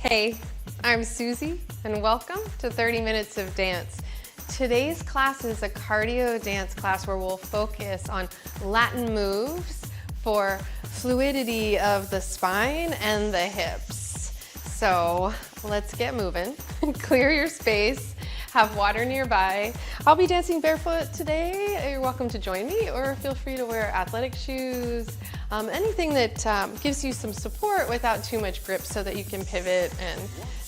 Hey, I'm Suzy, and welcome to 30 Minutes of Dance. Today's class is a cardio dance class where we'll focus on Latin moves for fluidity of the spine and the hips. So let's get moving. Clear your space, have water nearby. I'll be dancing barefoot today. You're welcome to join me, or feel free to wear athletic shoes. Anything that gives you some support without too much grip so that you can pivot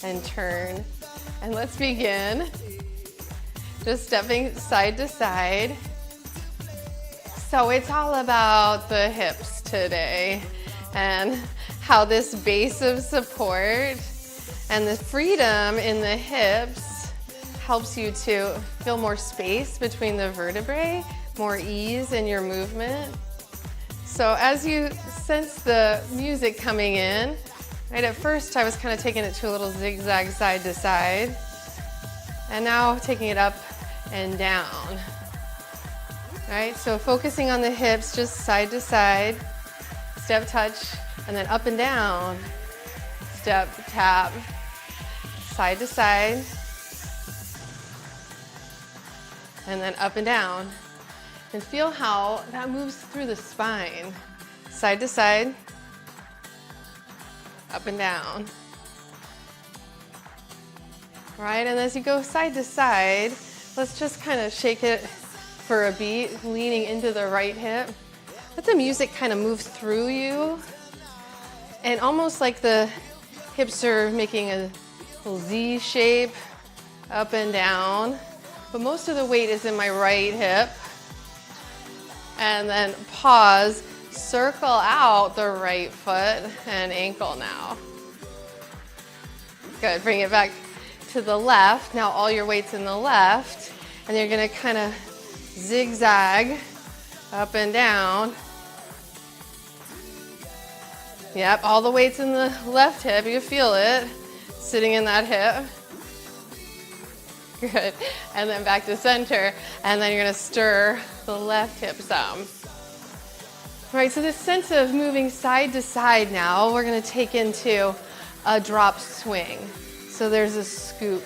and turn. And let's begin. Just stepping side to side. So it's all about the hips today and how this base of support and the freedom in the hips helps you to feel more space between the vertebrae, more ease in your movement. So as you sense the music coming in, right, at first I was kind of taking it to a little zigzag side to side, and now taking it up and down. Right, so focusing on the hips, just side to side, step, touch, and then up and down, step, tap, side to side, and then up and down. And feel how that moves through the spine. Side to side, up and down. Right, and as you go side to side, let's just kind of shake it for a beat, leaning into the right hip. Let the music kind of move through you. And almost like the hips are making a little Z shape, up and down. But most of the weight is in my right hip. And then pause, circle out the right foot and ankle now. Good, bring it back to the left. Now all your weight's in the left, and you're gonna kind of zigzag up and down. Yep, all the weight's in the left hip, you feel it, sitting in that hip. Good, and then back to center, and then you're gonna stir the left hip some. Right, so this sense of moving side to side now, we're gonna take into a drop swing. So there's a scoop,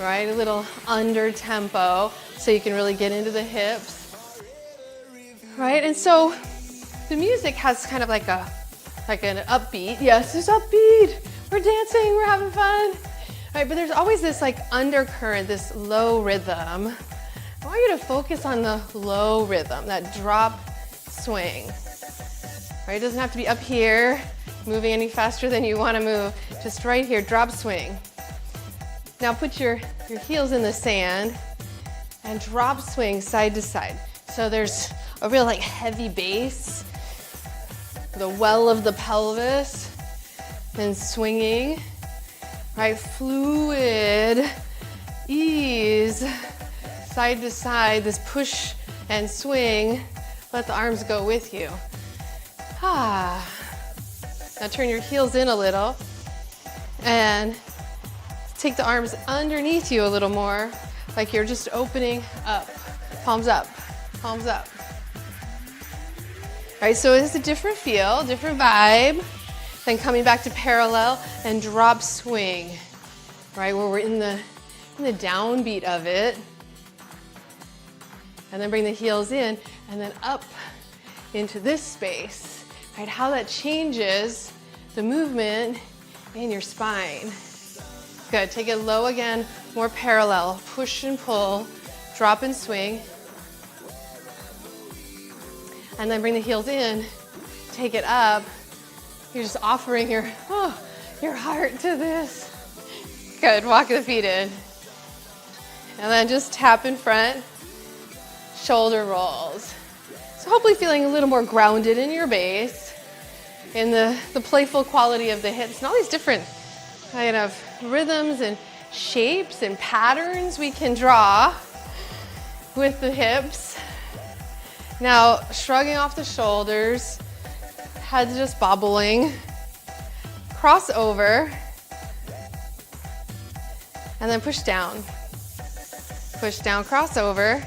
right? A little under tempo, so you can really get into the hips. Right, and so the music has kind of like an upbeat. Yes, it's upbeat. We're dancing, we're having fun. Right, but there's always this like undercurrent, this low rhythm. I want you to focus on the low rhythm, that drop swing. Right, it doesn't have to be up here, moving any faster than you want to move. Just right here, drop swing. Now put your heels in the sand and drop swing side to side. So there's a real like heavy base, the well of the pelvis, and swinging. Right, fluid, ease, side to side, this push and swing. Let the arms go with you. Now turn your heels in a little and take the arms underneath you a little more, like you're just opening up. Palms up, palms up. All right, so it's a different feel, different vibe. Then coming back to parallel and drop swing, right, where we're in the downbeat of it. And then bring the heels in and then up into this space, right? How that changes the movement in your spine. Good, take it low again, more parallel. Push and pull, drop and swing. And then bring the heels in, take it up. You're just offering your heart to this. Good, walk the feet in. And then just tap in front, shoulder rolls. So hopefully feeling a little more grounded in your base, in the playful quality of the hips, and all these different kind of rhythms and shapes and patterns we can draw with the hips. Now, shrugging off the shoulders, head just bobbling, cross over, and then push down. Push down, cross over.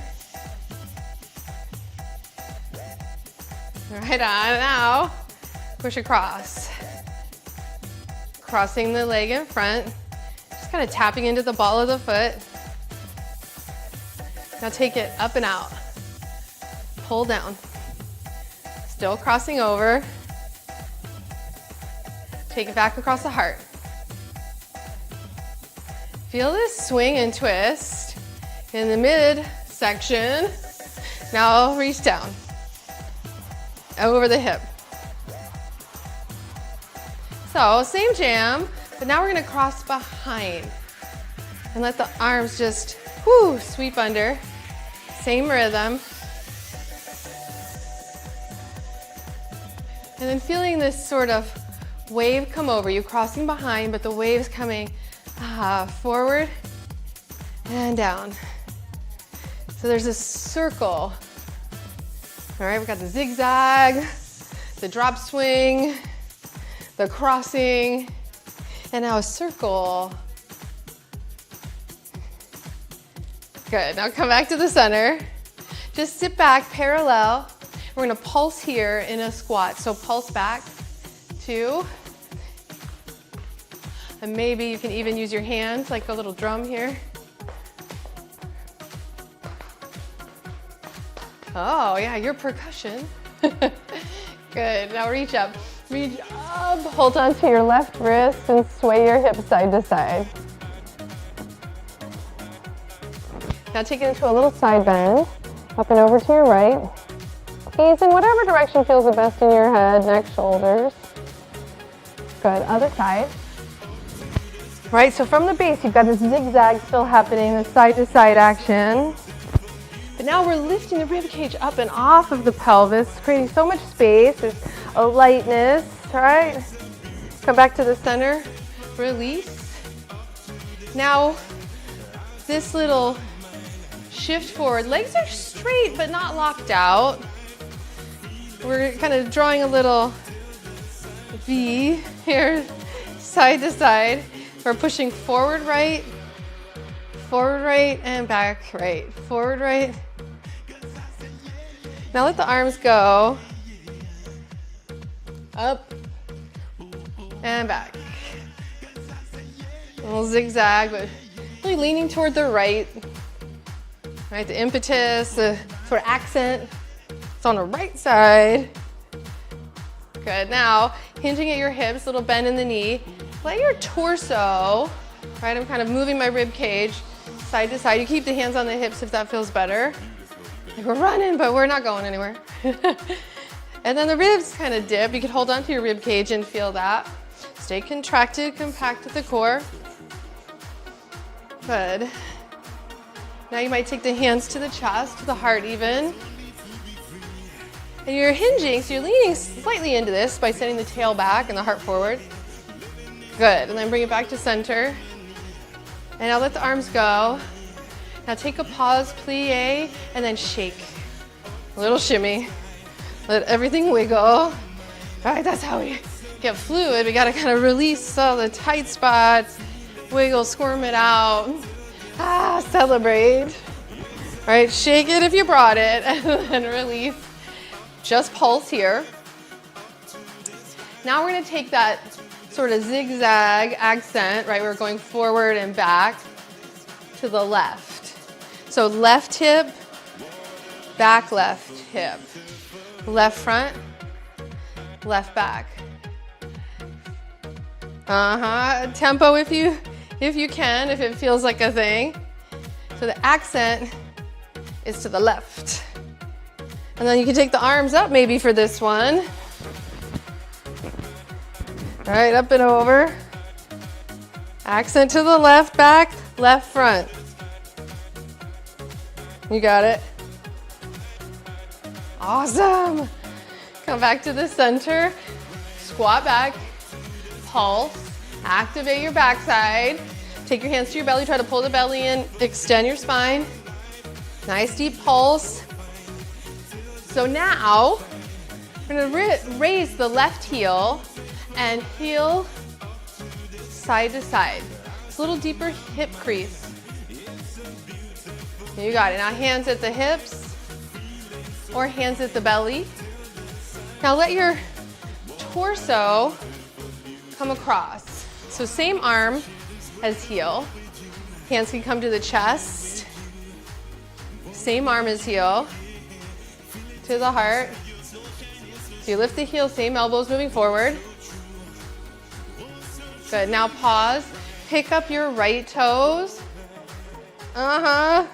Right on, now push across. crossing the leg in front, just kind of tapping into the ball of the foot. Now take it up and out. Pull down. Still crossing over. Take it back across the heart. Feel this swing and twist in the mid section. Now reach down. Over the hip. So same jam, but now we're gonna cross behind and let the arms just sweep under. Same rhythm. And then feeling this sort of wave come over you, crossing behind, but the wave's coming forward and down. So there's this circle. All right, we've got the zigzag, the drop swing, the crossing, and now a circle. Good, now come back to the center. Just sit back, parallel. We're gonna pulse here in a squat. So pulse back, 2. And maybe you can even use your hands like a little drum here. Oh yeah, your percussion. Good, now reach up. Reach up, hold on to your left wrist and sway your hips side to side. Now take it into a little side bend, up and over to your right. Gaze in whatever direction feels the best in your head, neck, shoulders. Good, other side. Right, so from the base, you've got this zigzag still happening, this side to side action. But now we're lifting the rib cage up and off of the pelvis, creating so much space. There's a lightness, right? Come back to the center, release. Now, this little shift forward. Legs are straight but not locked out. We're kind of drawing a little V here, side to side. We're pushing forward right, and back right. Forward right. Now let the arms go. Up and back. A little zigzag, but really leaning toward the right. Right, the impetus, the sort of accent. It's on the right side. Good, now hinging at your hips, little bend in the knee. Let your torso, right, I'm kind of moving my rib cage side to side. You keep the hands on the hips if that feels better. Like we're running, but we're not going anywhere. And then the ribs kind of dip. You can hold on to your rib cage and feel that. Stay contracted, compact at the core. Good. Now you might take the hands to the chest, to the heart even. And you're hinging, so you're leaning slightly into this by sending the tail back and the heart forward. Good, and then bring it back to center. And now let the arms go. Now take a pause, plie, and then shake. A little shimmy. Let everything wiggle. All right, that's how we get fluid. We gotta kind of release all the tight spots. Wiggle, squirm it out. Celebrate. All right, shake it if you brought it, and then release. Just pulse here. Now we're gonna take that sort of zigzag accent, right? We're going forward and back to the left. So left hip, back left hip. Left front, left back. Tempo if you can, if it feels like a thing. So the accent is to the left. And then you can take the arms up maybe for this one. All right, up and over. Accent to the left, back, left front. You got it. Awesome. Come back to the center. Squat back. Pulse. Activate your backside. Take your hands to your belly. Try to pull the belly in. Extend your spine. Nice deep pulse. So now we're going to raise the left heel and heel side to side. It's a little deeper hip crease. You got it. Now hands at the hips or hands at the belly. Now let your torso come across. So same arm as heel. Hands can come to the chest. Same arm as heel. To the heart. So you lift the heel, same elbows moving forward. Good, now pause. Pick up your right toes. Turn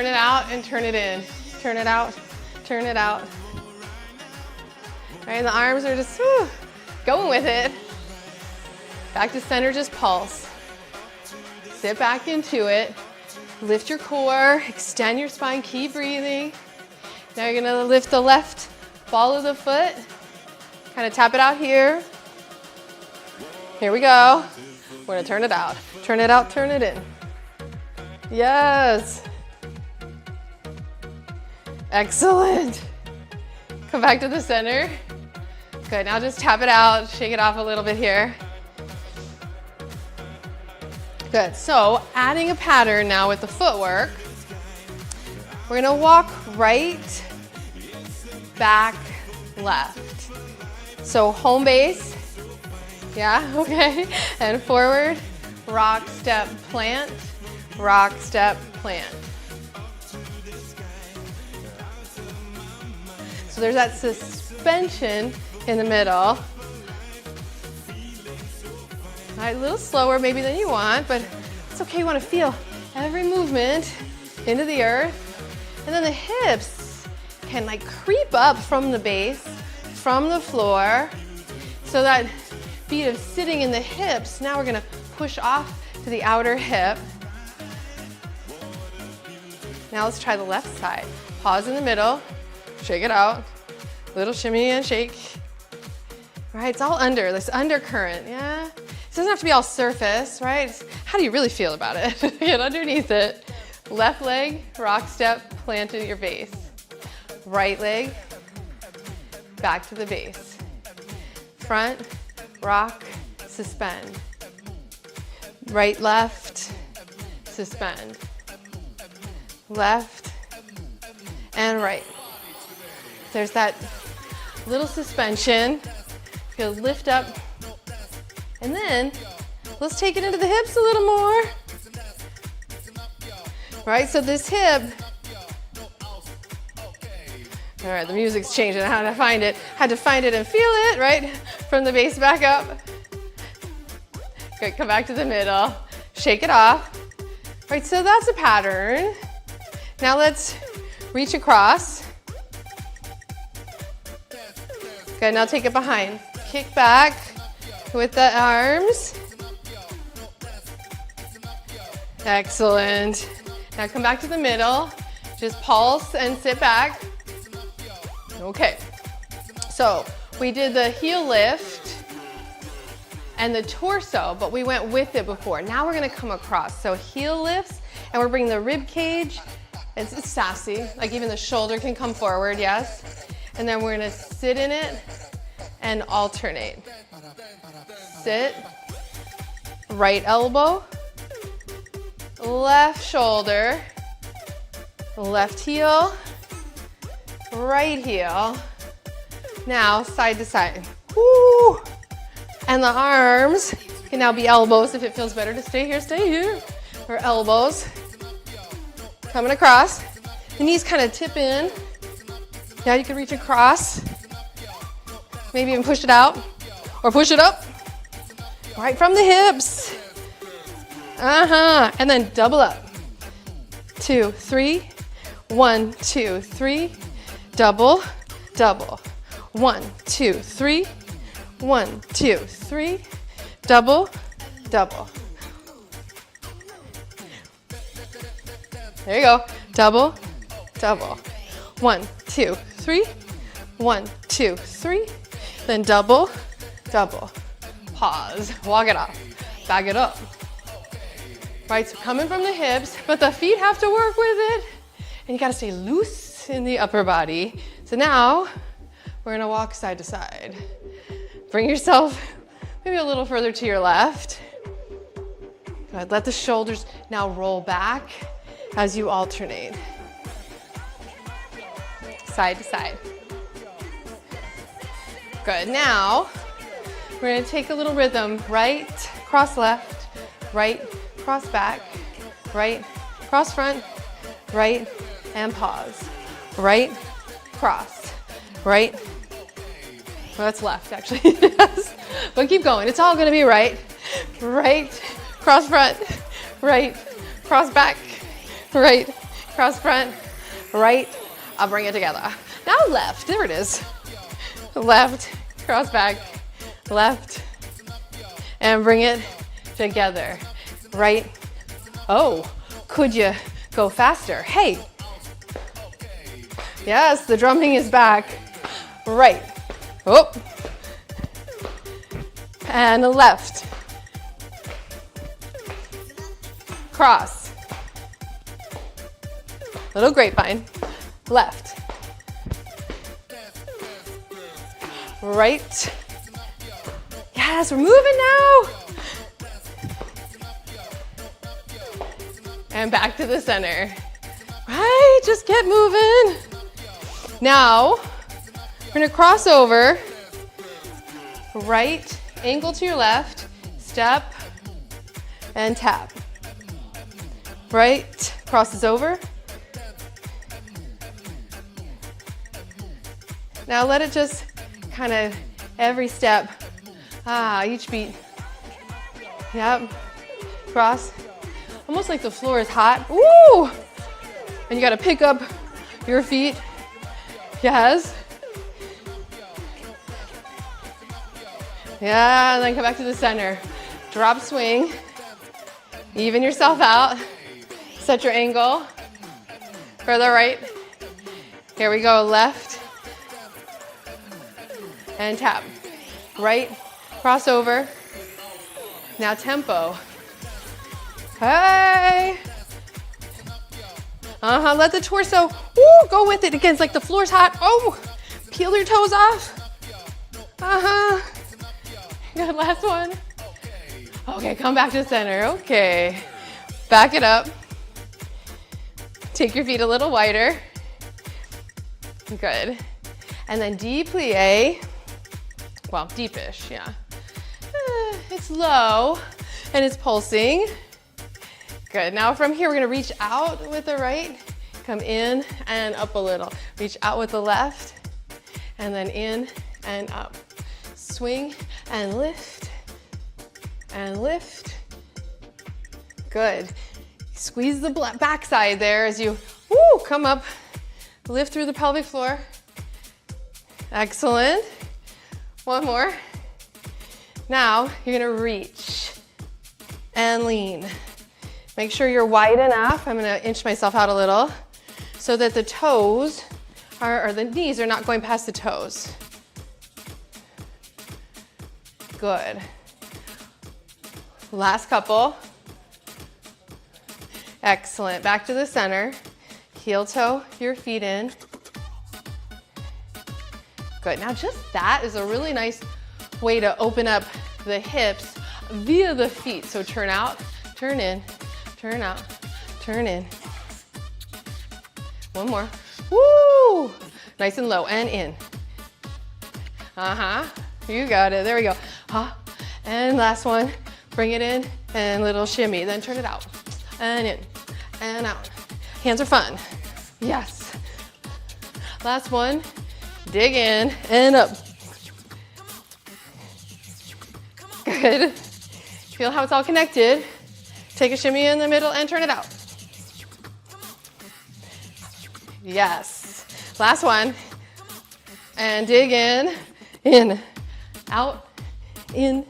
it out and turn it in. Turn it out, turn it out. All right, and the arms are just going with it. Back to center, just pulse. Sit back into it. Lift your core, extend your spine, keep breathing. Now you're gonna lift the left ball of the foot. Kind of tap it out here. Here we go. We're gonna turn it out. Turn it out, turn it in. Yes. Excellent. Come back to the center. Good, now just tap it out, shake it off a little bit here. Good, so adding a pattern now with the footwork. We're gonna walk right, back, left. So home base, yeah, okay. And forward, rock, step, plant, rock, step, plant. So there's that suspension in the middle. All right, a little slower maybe than you want, but it's okay. You want to feel every movement into the earth. And then the hips can like creep up from the base, from the floor. So that beat of sitting in the hips, now we're gonna push off to the outer hip. Now let's try the left side. Pause in the middle, shake it out. Little shimmy and shake. All right, it's all under, this undercurrent, yeah? It doesn't have to be all surface, right? How do you really feel about it? Get underneath it. Left leg, rock step, plant at your base. Right leg, back to the base. Front, rock, suspend. Right, left, suspend. Left and right. There's that little suspension. You'll lift up. And then let's take it into the hips a little more. Right, so this hip. All right, the music's changing. How to find it. Had to find it and feel it, right? From the base back up. Good, come back to the middle. Shake it off. Right, so that's a pattern. Now let's reach across. Good, now take it behind. Kick back with the arms. Excellent. Now come back to the middle. Just pulse and sit back. Okay. So we did the heel lift and the torso, but we went with it before. Now we're gonna come across. So heel lifts, and we're bringing the rib cage. It's sassy, like even the shoulder can come forward, yes. And then we're gonna sit in it and alternate. Sit, right elbow, left shoulder, left heel, right heel. Now side to side. Woo! And the arms can now be elbows. If it feels better to stay here. Or elbows. Coming across. The knees kind of tip in. Now you can reach across. Maybe even push it out or push it up. Right from the hips. And then double up. 2, 3. 1, 2, 3. Double, double. 1, 2, 3. 1, 2, 3. Double, double. There you go. Double, double. 1, 2, 3. 1, 2, 3. Then double, double. Pause. Walk it off. Back it up. Right, so coming from the hips, but the feet have to work with it. And you gotta stay loose in the upper body. So now, we're gonna walk side to side. Bring yourself maybe a little further to your left. Good. Let the shoulders now roll back as you alternate. Side to side. Good. Now, We're gonna take a little rhythm. Right, cross left, right, cross back, right, cross front, right, and pause. Right, cross, right. Well, that's left actually, yes. But keep going, it's all gonna be right. Right, cross front, right, cross back, right, cross front, right. I'll bring it together. Now left, there it is. Left, cross back, left, and bring it together. Right. Oh, could you go faster? Hey. Yes, the drumming is back. Right. Oh. And left. Cross. Little grapevine. Left. Right. Yes, we're moving now. And back to the center. Right, just get moving. Now, we're gonna cross over. Right, angle to your left, step, and tap. Right, crosses over. Now let it just kind of every step, each beat. Yep, cross. Almost like the floor is hot. Woo! And you gotta pick up your feet. Yes. Yeah, and then come back to the center. Drop swing. Even yourself out. Set your angle. Further right. Here we go, left. And tap. Right, cross over. Now tempo. Hey. Let the torso, go with it. Again, it's like the floor's hot. Oh, peel your toes off. Good, last one. Okay, come back to center. Okay, back it up. Take your feet a little wider. Good. And then deplie. Well, deepish, yeah. It's low and it's pulsing. Good, now from here, we're gonna reach out with the right, come in and up a little. Reach out with the left, and then in and up. Swing and lift, and lift. Good. Squeeze the backside there as you come up, lift through the pelvic floor. Excellent. One more. Now, you're gonna reach and lean. Make sure you're wide enough. I'm gonna inch myself out a little so that the toes or the knees are not going past the toes. Good. Last couple. Excellent. Back to the center. Heel toe your feet in. Good. Now just that is a really nice way to open up the hips via the feet. So turn out, turn in, turn out, turn in. One more. Woo! Nice and low and in. You got it. There we go. And last one. Bring it in and little shimmy. Then turn it out and in and out. Hands are fun. Yes. Last one. Dig in and up. Good. Feel how it's all connected. Take a shimmy in the middle and turn it out. Yes. Last one. And dig in, out, in,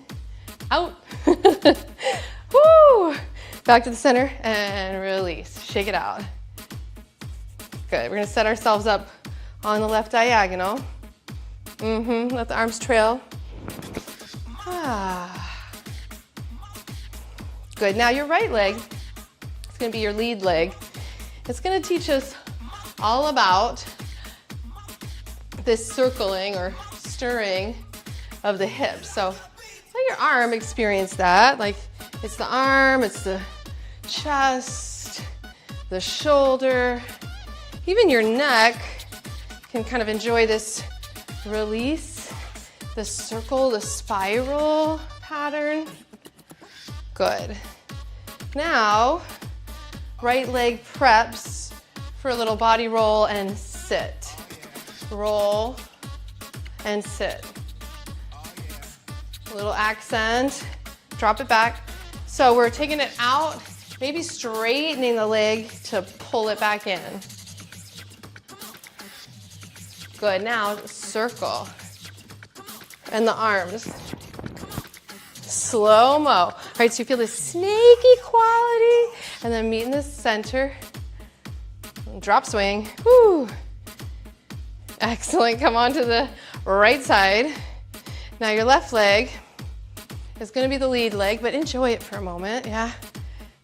out. Woo! Back to the center and release. Shake it out. Good. We're gonna set ourselves up on the left diagonal. Let the arms trail. Good. Now your right leg, it's gonna be your lead leg. It's gonna teach us all about this circling or stirring of the hips. So let your arm experience that. Like it's the arm, it's the chest, the shoulder, even your neck can kind of enjoy this release. the circle, the spiral pattern. Good. Now, right leg preps for a little body roll and sit. Roll and sit. A little accent, drop it back. So we're taking it out, maybe straightening the leg to pull it back in. Good, now circle. And the arms. Slow-mo. All right, so you feel this snaky quality, and then meet in the center. Drop swing. Woo. Excellent, come on to the right side. Now your left leg is gonna be the lead leg, but enjoy it for a moment, yeah?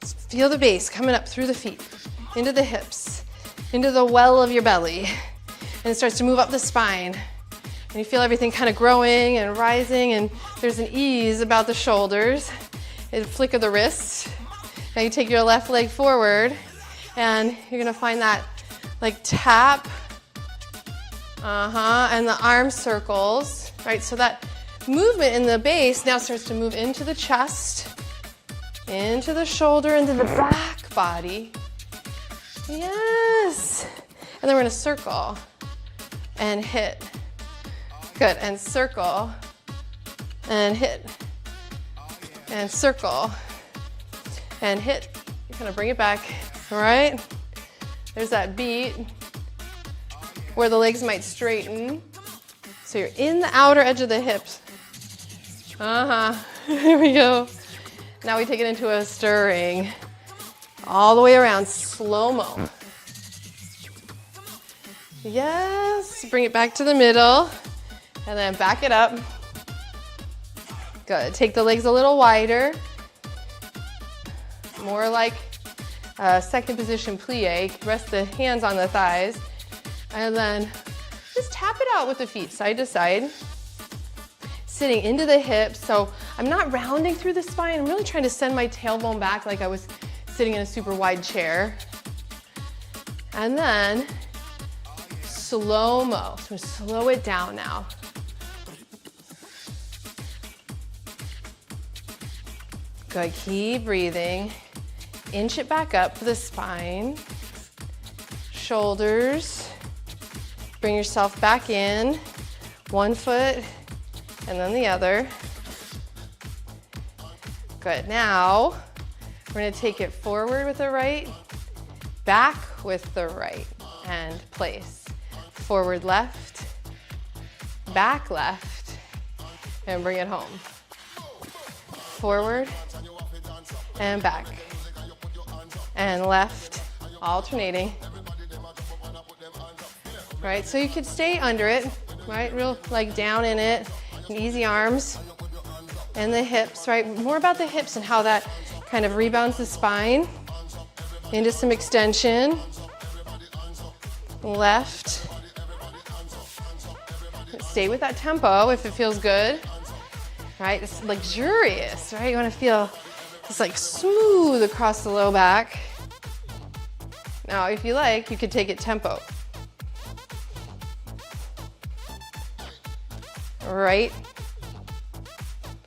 Just feel the base coming up through the feet, into the hips, into the well of your belly. And it starts to move up the spine. And you feel everything kind of growing and rising, and there's an ease about the shoulders. A flick of the wrist. Now you take your left leg forward, and you're gonna find that like tap, and the arm circles, right? So that movement in the base now starts to move into the chest, into the shoulder, into the back body. Yes. And then we're gonna circle and hit. Good, and circle and hit. And circle and hit. You're gonna bring it back, all right? There's that beat where the legs might straighten. So you're in the outer edge of the hips. Here we go. Now we take it into a stirring. All the way around, slow-mo. Yes, bring it back to the middle, and then back it up. Good, take the legs a little wider. More like a second position plie. Rest the hands on the thighs, and then just tap it out with the feet, side to side. Sitting into the hips, so I'm not rounding through the spine. I'm really trying to send my tailbone back like I was sitting in a super wide chair. And then slow-mo, so slow it down now. Good, keep breathing. Inch it back up to the spine. Shoulders. Bring yourself back in. One foot and then the other. Good, now we're gonna take it forward with the right, back with the right, and place. Forward left, back left, and bring it home. Forward and back, and left, alternating. Right, so you could stay under it, right? Real like down in it, and easy arms, and the hips, right? More about the hips and how that kind of rebounds the spine into some extension. Left. Stay with that tempo if it feels good, right? It's luxurious, right? You want to feel just like smooth across the low back. Now, if you like, you could take it tempo. Right,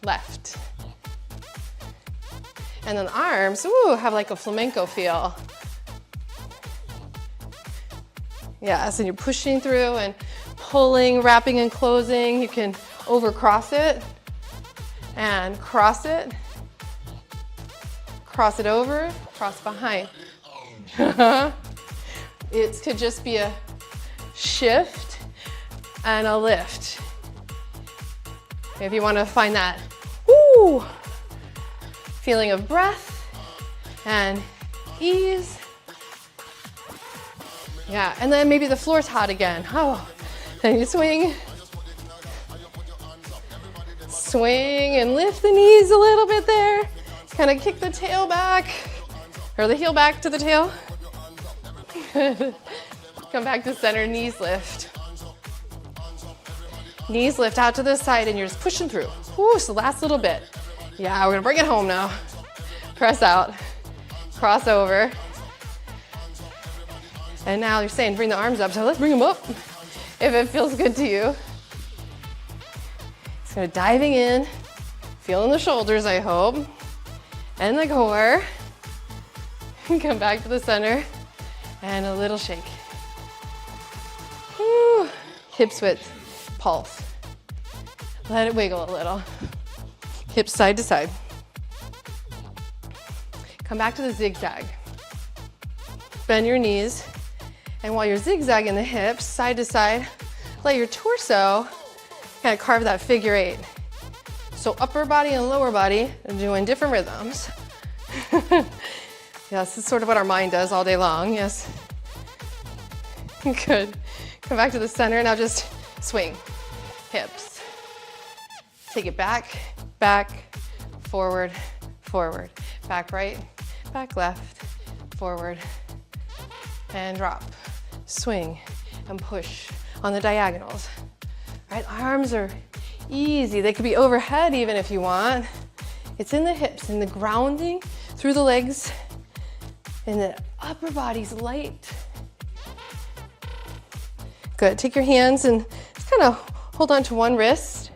left. And then arms, ooh, have like a flamenco feel. Yes, and you're pushing through and pulling, wrapping and closing. You can overcross it and cross it over, cross behind. It could just be a shift and a lift. If you want to find that woo, feeling of breath and ease. Yeah, and then maybe the floor's hot again. Oh, then you swing. Swing and lift the knees a little bit there. Kind of kick the tail back, or the heel back to the tail. Come back to center, knees lift. Knees lift out to the side and you're just pushing through. Woo, so last little bit. Yeah, we're gonna bring it home now. Press out, cross over. And now you're saying bring the arms up, so let's bring them up if it feels good to you. Kind of diving in, feeling the shoulders, I hope, and the core. Come back to the center and a little shake. Woo. Hips width, pulse. Let it wiggle a little. Hips side to side. Come back to the zigzag. Bend your knees, and while you're zigzagging the hips side to side, let your torso kind of carve that figure 8. So upper body and lower body are doing different rhythms. Yes, it's sort of what our mind does all day long, yes. Good. Come back to the center, now just swing. Hips. Take it back, back, forward, forward. Back right, back left, forward, and drop. Swing and push on the diagonals. Right, arms are easy. They could be overhead even if you want. It's in the hips, in the grounding through the legs, and the upper body's light. Good, take your hands and just kind of hold on to one wrist,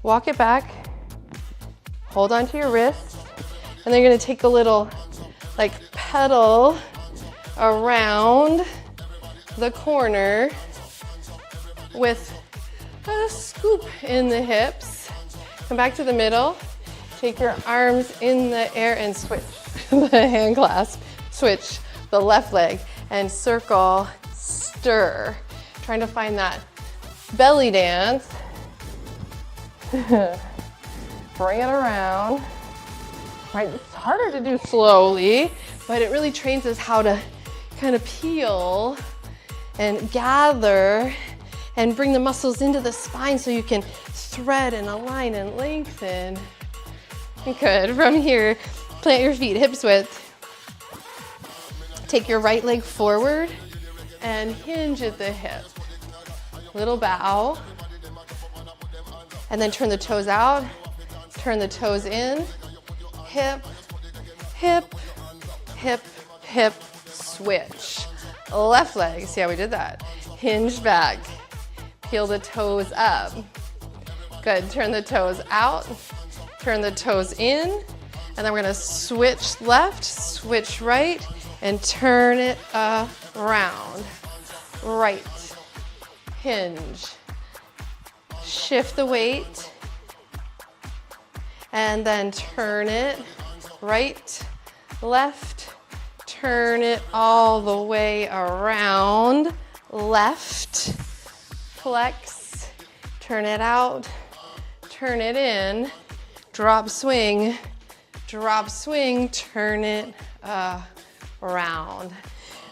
walk it back, hold on to your wrist, and then you're gonna take a little like pedal around the corner with a scoop in the hips. Come back to the middle, take your arms in the air and switch the hand clasp. Switch the left leg and circle, stir. Trying to find that belly dance. Bring it around. Right, it's harder to do slowly, but it really trains us how to kind of peel and gather and bring the muscles into the spine so you can thread and align and lengthen. Good. From here, plant your feet hips width. Take your right leg forward and hinge at the hip. Little bow. And then turn the toes out, turn the toes in. Hip, hip, hip, hip, switch. Left leg, see how we did that? Hinge back, peel the toes up. Good, turn the toes out, turn the toes in, and then we're gonna switch left, switch right, and turn it around. Right, hinge, shift the weight, and then turn it right, left, turn it all the way around, left, flex, turn it out, turn it in, drop swing, turn it around.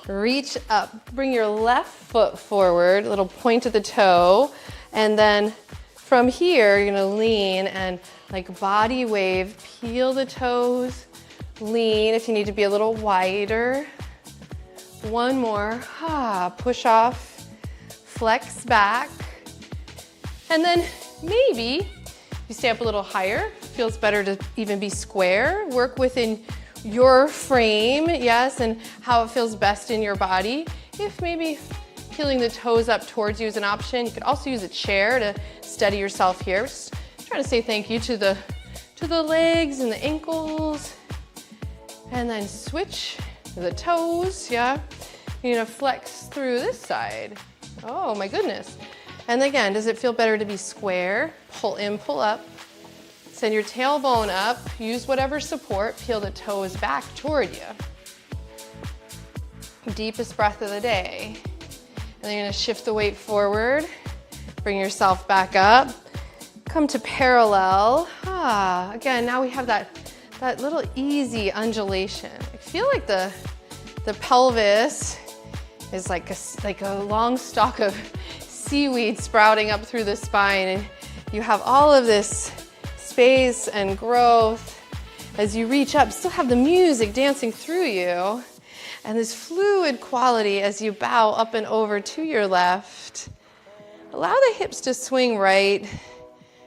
Reach up, bring your left foot forward, little point of the toe, and then from here, you're gonna lean and like body wave, peel the toes, lean if you need to be a little wider. One more, push off, flex back. And then maybe you stay up a little higher, feels better to even be square, work within your frame, yes, and how it feels best in your body. If maybe peeling the toes up towards you is an option, you could also use a chair to steady yourself here. Just trying to say thank you to the legs and the ankles. And then switch the toes, yeah. You're gonna flex through this side. Oh my goodness. And again, does it feel better to be square? Pull in, pull up. Send your tailbone up, use whatever support, peel the toes back toward you. Deepest breath of the day. And then you're gonna shift the weight forward, bring yourself back up, come to parallel. Again, now we have that little easy undulation. I feel like the pelvis is like a long stalk of seaweed sprouting up through the spine, and you have all of this space and growth as you reach up. Still have the music dancing through you, and this fluid quality as you bow up and over to your left. Allow the hips to swing right.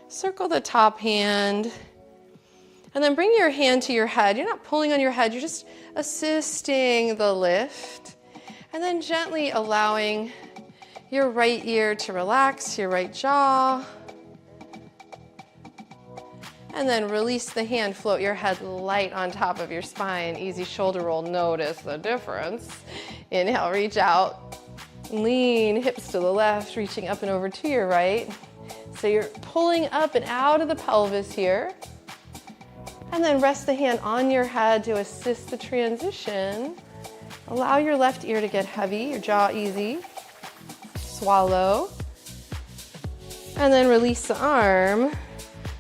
Circle the top hand. And then bring your hand to your head. You're not pulling on your head, you're just assisting the lift. And then gently allowing your right ear to relax, your right jaw. And then release the hand, float your head light on top of your spine. Easy shoulder roll, notice the difference. Inhale, reach out. Lean hips to the left, reaching up and over to your right. So you're pulling up and out of the pelvis here. And then rest the hand on your head to assist the transition. Allow your left ear to get heavy, your jaw easy. Swallow. And then release the arm.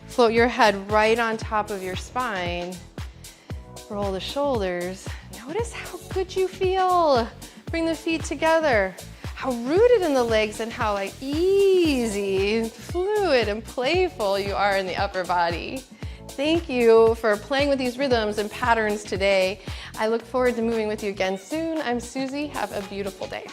Float your head right on top of your spine. Roll the shoulders. Notice how good you feel. Bring the feet together. How rooted in the legs and how easy, fluid, and playful you are in the upper body. Thank you for playing with these rhythms and patterns today. I look forward to moving with you again soon. I'm Suzy. Have a beautiful day.